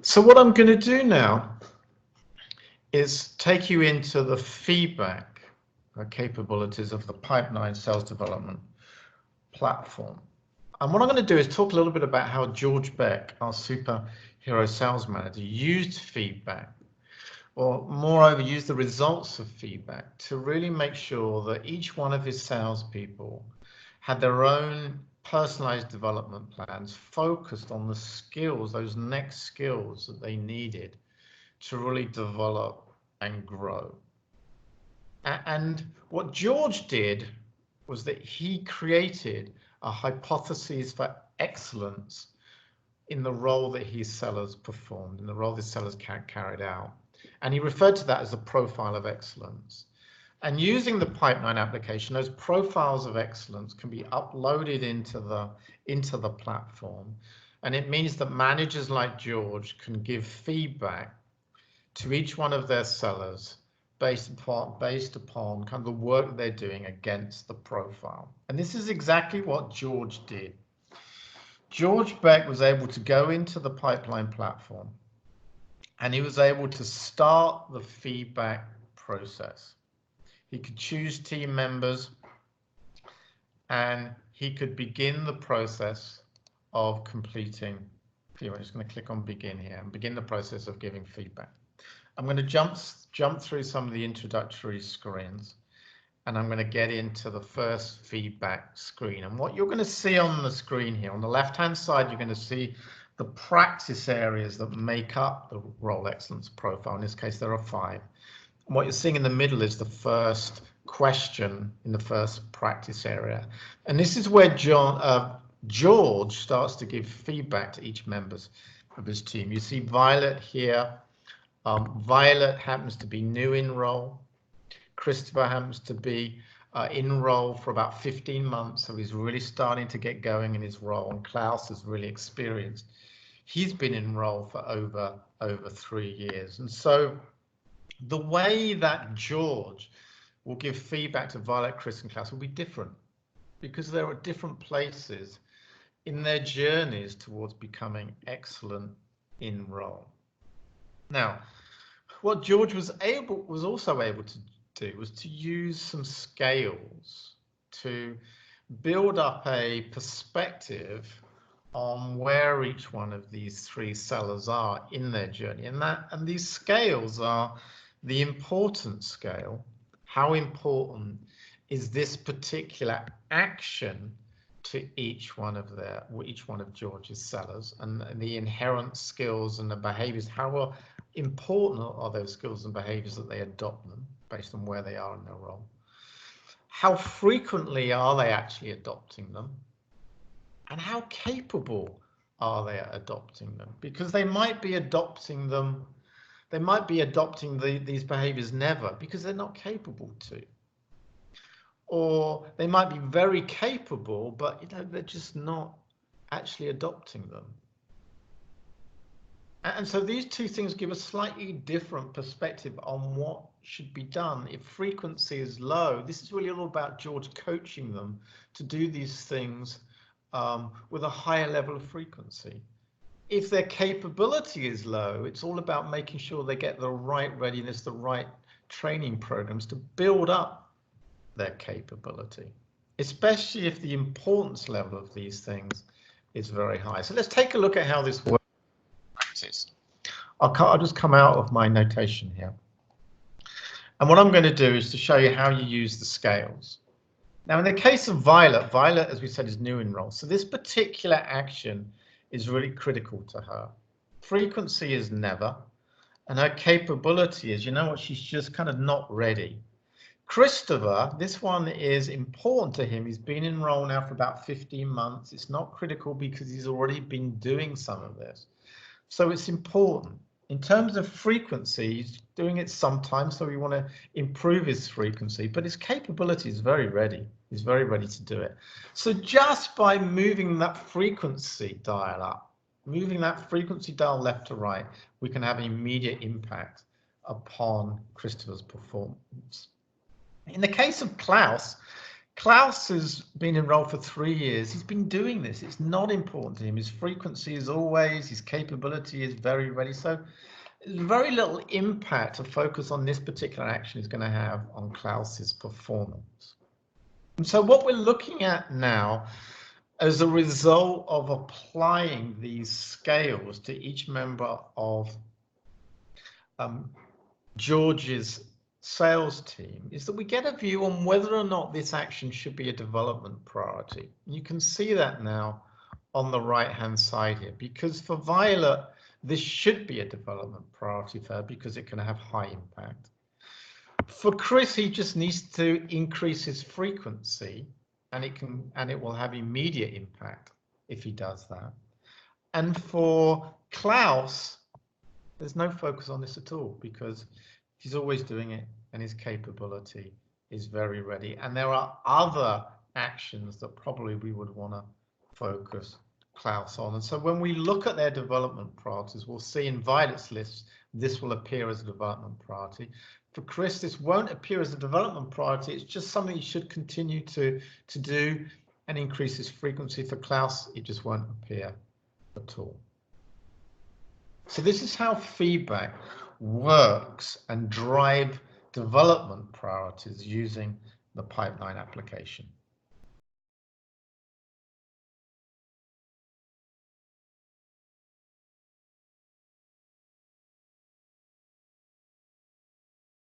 So what I'm going to do now is take you into the feedback capabilities of the Pipeline Sales Development platform. And what I'm going to do is talk a little bit about how George Beck, our superhero sales manager, used feedback, or moreover, used the results of feedback to really make sure that each one of his salespeople had their own personalized development plans focused on the skills, those next skills that they needed to really develop and grow. And what George did was that he created a hypothesis for excellence in the role that his sellers performed, in the role his sellers carried out. And he referred to that as the profile of excellence. And using the Pipeline application, those profiles of excellence can be uploaded into the platform. And it means that managers like George can give feedback to each one of their sellers based upon kind of the work they're doing against the profile. And this is exactly what George did. George Beck was able to go into the Pipeline platform and he was able to start the feedback process. He could choose team members and he could begin the process of completing. I'm just going to click on begin here and begin the process of giving feedback. I'm going to jump through some of the introductory screens and I'm going to get into the first feedback screen. And what you're going to see on the screen here, on the left-hand side, you're going to see the practice areas that make up the role excellence profile. In this case, there are 5. And what you're seeing in the middle is the first question in the first practice area. And this is where George starts to give feedback to each member of his team. You see Violet here. Violet happens to be new in role. Christopher happens to be in role for about 15 months, so he's really starting to get going in his role. And Klaus is really experienced. He's been in role for over 3 years. And so the way that George will give feedback to Violet, Chris, and Klaus will be different because they're at different places in their journeys towards becoming excellent in role. Now, what George was also able to do was to use some scales to build up a perspective on where each one of these 3 sellers are in their journey. And these scales are the importance scale. How important is this particular action to each one of George's sellers, and the inherent skills and the behaviors? How important are those skills and behaviors that they adopt them based on where they are in their role? How frequently are they actually adopting them? And how capable are they at adopting them? Because they might be adopting them, these behaviors never because they're not capable to. Or they might be very capable, but they're just not actually adopting them. And so these 2 things give a slightly different perspective on what should be done. If frequency is low, this is really all about George coaching them to do these things with a higher level of frequency. If their capability is low, it's all about making sure they get the right readiness, the right training programs to build up their capability, especially if the importance level of these things is very high. So let's take a look at how this works. I'll just come out of my notation here. And what I'm going to do is to show you how you use the scales. Now, in the case of Violet, as we said, is new in role. So this particular action is really critical to her. Frequency is never, and her capability is, she's just kind of not ready. Christopher, this one is important to him. He's been in role now for about 15 months. It's not critical because he's already been doing some of this. So it's important. In terms of frequency, he's doing it sometimes, so we want to improve his frequency, but his capability is very ready. He's very ready to do it. So just by moving that frequency dial up, moving that frequency dial left to right, we can have an immediate impact upon Christopher's performance. In the case of Klaus, Klaus has been enrolled for 3 years. He's been doing this. It's not important to him. His frequency is always, his capability is very ready. So very little impact to focus on this particular action is going to have on Klaus's performance. And so what we're looking at now, as a result of applying these scales to each member of George's sales team, is that we get a view on whether or not this action should be a development priority. You can see that now on the right hand side here, because for Violet this should be a development priority for her because it can have high impact. For Chris, he just needs to increase his frequency, and it will have immediate impact if he does that. And for Klaus, there's no focus on this at all because he's always doing it and his capability is very ready. And there are other actions that probably we would want to focus Klaus on. And so when we look at their development priorities, we'll see in Violet's list, this will appear as a development priority. For Chris, this won't appear as a development priority. It's just something he should continue to do and increase his frequency. For Klaus, it just won't appear at all. So this is how feedback works and drive development priorities using the pipeline application.